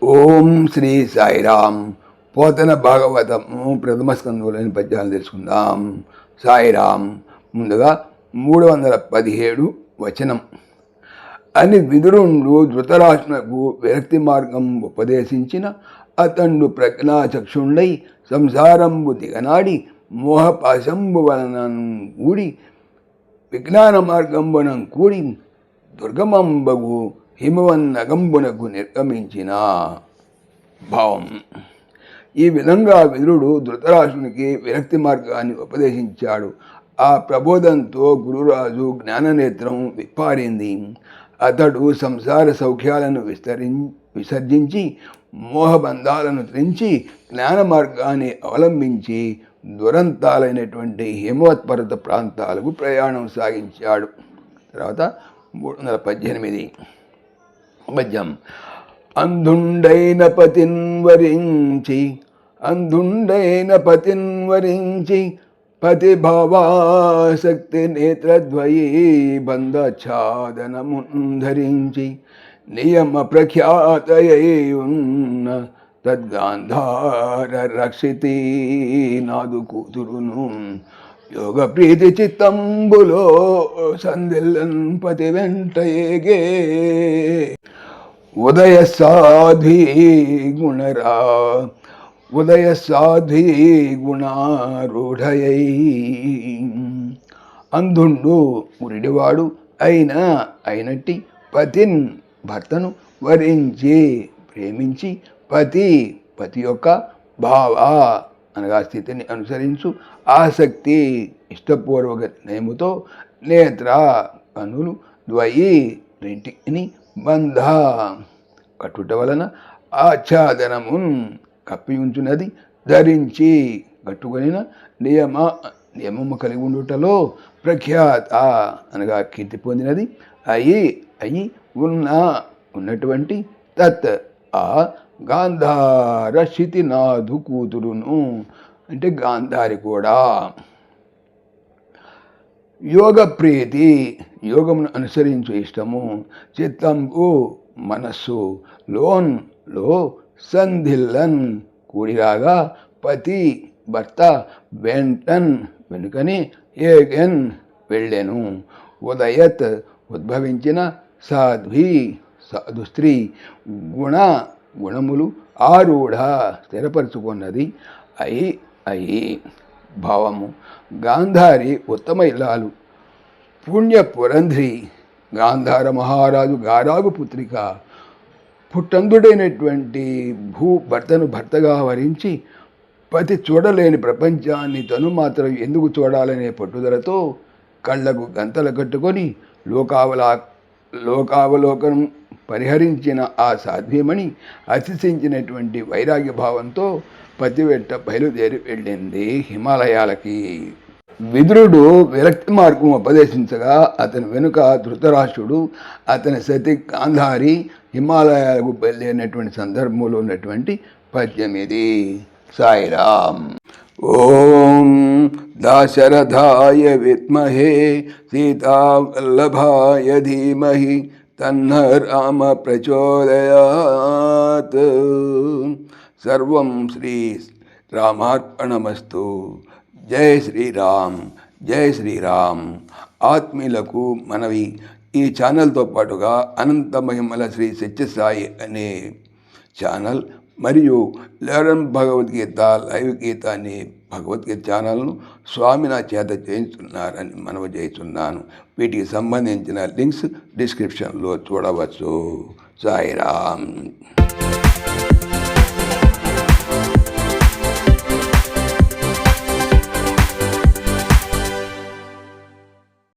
ఓం శ్రీ సాయిరామ్. పోతన భాగవతము ప్రథమ స్కంధంలోని పద్యాలను తెలుసుకుందాం. సాయిరామ్. ముందుగా 317 వచనం. అని విదురుండు ధృతరాష్ట్రునకు విరక్తి మార్గం ఉపదేశించిన అతండు ప్రజ్ఞాచక్షుండై సంసారంబు దిగనాడి మోహపాశంబు వలనం కూడి విజ్ఞాన మార్గంబునం కూడి దుర్గమంబగు హిమవన్నగంబునకు నిర్గమించిన భావం. ఈ విధంగా విదురుడు ధృతరాష్ట్రునికి విరక్తి మార్గాన్ని ఉపదేశించాడు. ఆ ప్రబోధంతో గురురాజు జ్ఞాననేత్రం విప్పారింది. అతడు సంసార సౌఖ్యాలను విసర్జించి మోహబంధాలను త్రించి జ్ఞాన మార్గాన్ని అవలంబించి దురంతాలైనటువంటి హిమవత్పర్వత ప్రాంతాలకు ప్రయాణం సాగించాడు. తర్వాత 318 పద్యం. అంధుండైన పతిన్వరించి పతిభావాసక్తి నేత్రద్వయీ బంధఛాదనముంధరించి నియమ ప్రఖ్యాతయైయున్న తద్గాంధార రక్షితి నాదు కూతురును యోగ ప్రీతి చిత్తంబులో సందిల్లన్ పతి వెంటయేగే ఉదయ సాధ్వీ గుణారూఢయై. అంధుండు మురిడివాడు అయినట్టి పతిన్ భర్తను వరించి ప్రేమించి పతి యొక్క భావ అనగా స్థితిని అనుసరించు ఆసక్తి ఇష్టపూర్వక నేముతో నేత్ర కనులు ద్వయి రెంటిని బంధ కట్టుట వలన ఆచ్ఛాదనమున్ కప్పి ఉంచున్నది ధరించి కట్టుకొనిన నియమము కలిగి ఉండుటలో ప్రఖ్యాత అనగా కీర్తి పొందినది అయి ఉన్నటువంటి తత్ ఆ గాంధార శితినాథు కూతురును అంటే గాంధారి కూడా. యోగ ప్రీతి యోగమును అనుసరించు ఇష్టము చిత్తంబు మనస్సు లో సంధిల్లన్ కూడిరాగా పతి భర్త వెనుకని ఏగన్ వెళ్ళెను. ఉదయత్ ఉద్భవించిన సాధు స్త్రీ గుణములు ఆరూఢ స్థిరపరచుకున్నది అయి భావము. గాంధారి ఉత్తమ ఇల్లాలు పుణ్య పురంధ్రి గాంధార మహారాజు గారాగు పుత్రిక. పుట్టందుడైనటువంటి భర్తను భర్తగా వరించి పతి చూడలేని ప్రపంచాన్ని తను మాత్రం ఎందుకు చూడాలనే పట్టుదలతో కళ్ళకు గంతలు కట్టుకొని లోకావలోకనం పరిహరించిన ఆ సాధ్వీమణి అతిశించినటువంటి వైరాగ్య భావంతో పతి వెంట బయలుదేరి వెళ్ళింది హిమాలయాలకి. విదురుడు విరక్తి మార్గం ఉపదేశించగా అతని వెనుక ధృతరాష్ట్రుడు అతని సతి గాంధారి హిమాలయాలకు బయలుదేరినటువంటి సందర్భంలో ఉన్నటువంటి పద్యం ఇది. సాయిరామ్. ఓం దాశరథాయ విద్మహే సీతావల్లభాయ ధీమహి తన్న రామ ప్రచోదయాత్. సర్వం శ్రీ రామార్పణమస్తు. జై శ్రీరామ్. జై శ్రీరామ్. ఆత్మీయులకు మనవి, ఈ ఛానల్తో పాటుగా అనంత మహిమల శ్రీ సత్యసాయి అనే ఛానల్ మరియు లెర్న్ భగవద్గీత లైవ్ గీత అనే భగవద్గీత ఛానల్ను స్వామి నా చేత చేయించున్నారని మనవి చేస్తున్నాను. వీటికి సంబంధించిన లింక్స్ డిస్క్రిప్షన్లో చూడవచ్చు. సాయిరామ్.